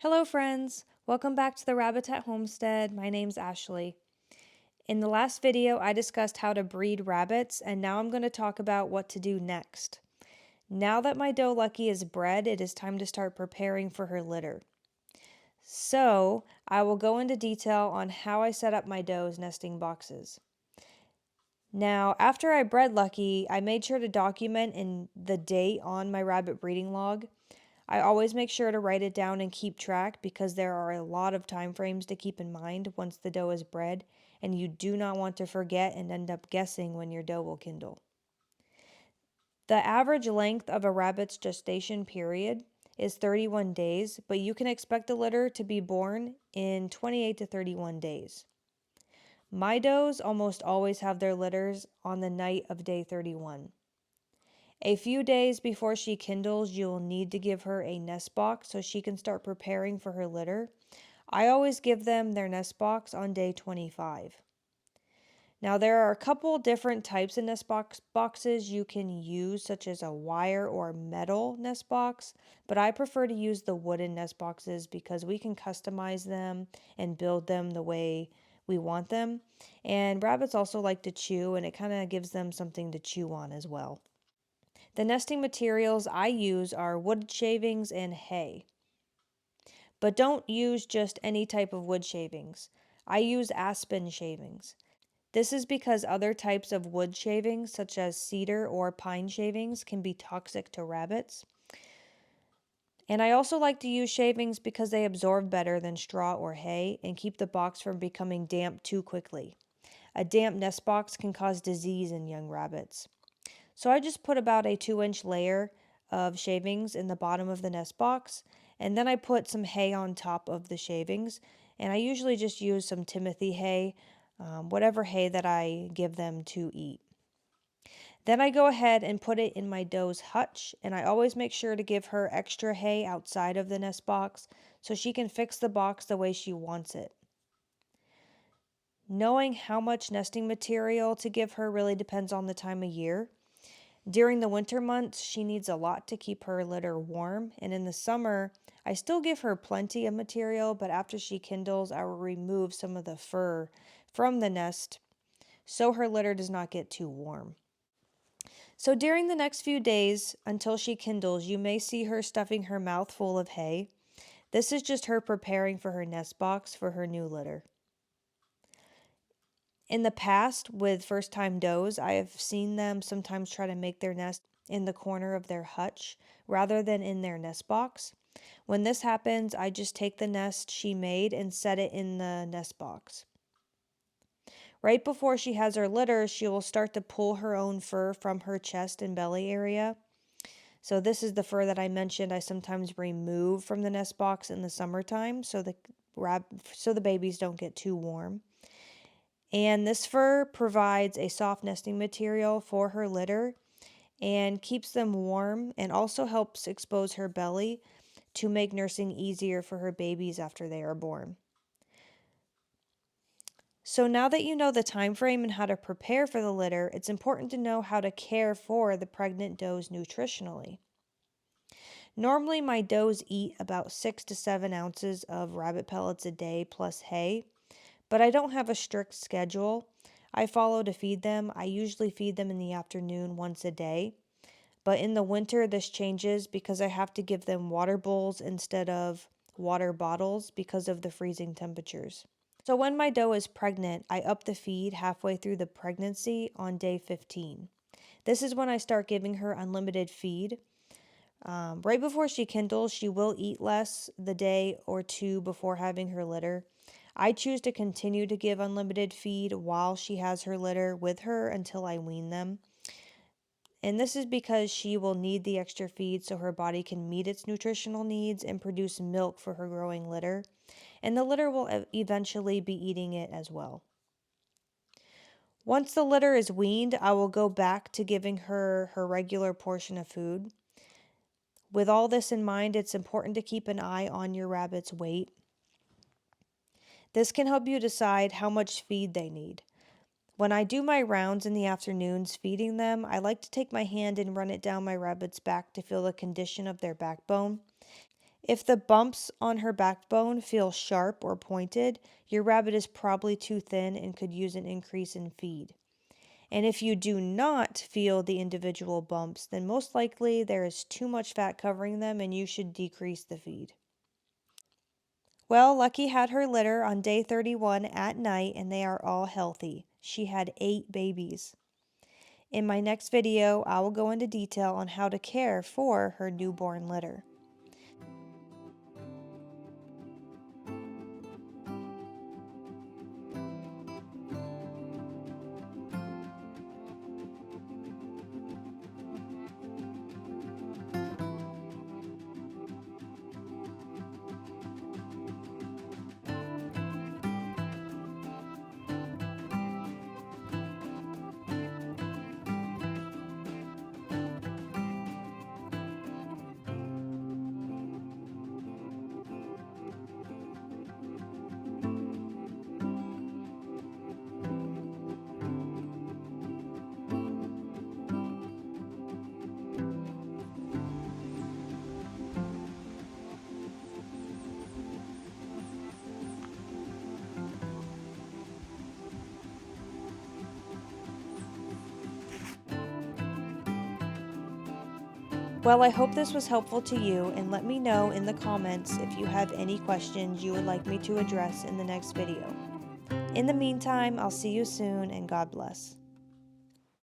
Hello friends, welcome back to the Rabbitat Homestead. My name's Ashley. In the last video, I discussed how to breed rabbits, and now I'm going to talk about what to do next. Now that my doe Lucky is bred, it is time to start preparing for her litter. So, I will go into detail on how I set up my doe's nesting boxes. Now, after I bred Lucky, I made sure to document in the date on my rabbit breeding log. I always make sure to write it down and keep track because there are a lot of time frames to keep in mind once the doe is bred, and you do not want to forget and end up guessing when your doe will kindle. The average length of a rabbit's gestation period is 31 days, but you can expect the litter to be born in 28 to 31 days. My does almost always have their litters on the night of day 31. A few days before she kindles, you will need to give her a nest box so she can start preparing for her litter. I always give them their nest box on day 25. Now, there are a couple different types of nest boxes you can use, such as a wire or metal nest box, but I prefer to use the wooden nest boxes because we can customize them and build them the way we want them. And rabbits also like to chew, and it kind of gives them something to chew on as well. The nesting materials I use are wood shavings and hay. But don't use just any type of wood shavings. I use aspen shavings. This is because other types of wood shavings, such as cedar or pine shavings, can be toxic to rabbits. And I also like to use shavings because they absorb better than straw or hay and keep the box from becoming damp too quickly. A damp nest box can cause disease in young rabbits. So I just put about a 2-inch layer of shavings in the bottom of the nest box, and then I put some hay on top of the shavings, and I usually just use some Timothy hay, whatever hay that I give them to eat. Then I go ahead and put it in my doe's hutch, and I always make sure to give her extra hay outside of the nest box so she can fix the box the way she wants it. Knowing how much nesting material to give her really depends on the time of year. During the winter months, she needs a lot to keep her litter warm, and in the summer, I still give her plenty of material, but after she kindles, I will remove some of the fur from the nest so her litter does not get too warm. So during the next few days, until she kindles, you may see her stuffing her mouth full of hay. This is just her preparing for her nest box for her new litter. In the past, with first-time does, I have seen them sometimes try to make their nest in the corner of their hutch rather than in their nest box. When this happens, I just take the nest she made and set it in the nest box. Right before she has her litter, she will start to pull her own fur from her chest and belly area. So this is the fur that I mentioned I sometimes remove from the nest box in the summertime so the babies don't get too warm. And this fur provides a soft nesting material for her litter and keeps them warm, and also helps expose her belly to make nursing easier for her babies after they are born. So now that you know the time frame and how to prepare for the litter, it's important to know how to care for the pregnant does nutritionally. Normally my does eat about 6 to 7 ounces of rabbit pellets a day plus hay, but I don't have a strict schedule I follow to feed them. I usually feed them in the afternoon once a day, but in the winter this changes because I have to give them water bowls instead of water bottles because of the freezing temperatures. So when my doe is pregnant, I up the feed halfway through the pregnancy on day 15. This is when I start giving her unlimited feed. Right before she kindles, she will eat less the day or two before having her litter. I choose to continue to give unlimited feed while she has her litter with her until I wean them. And this is because she will need the extra feed so her body can meet its nutritional needs and produce milk for her growing litter. And the litter will eventually be eating it as well. Once the litter is weaned, I will go back to giving her her regular portion of food. With all this in mind, it's important to keep an eye on your rabbit's weight. This can help you decide how much feed they need. When I do my rounds in the afternoons feeding them, I like to take my hand and run it down my rabbit's back to feel the condition of their backbone. If the bumps on her backbone feel sharp or pointed, your rabbit is probably too thin and could use an increase in feed. And if you do not feel the individual bumps, then most likely there is too much fat covering them and you should decrease the feed. Well, Lucky had her litter on day 31 at night and they are all healthy. She had 8 babies. In my next video, I will go into detail on how to care for her newborn litter. Well, I hope this was helpful to you, and let me know in the comments if you have any questions you would like me to address in the next video. In the meantime, I'll see you soon, and God bless.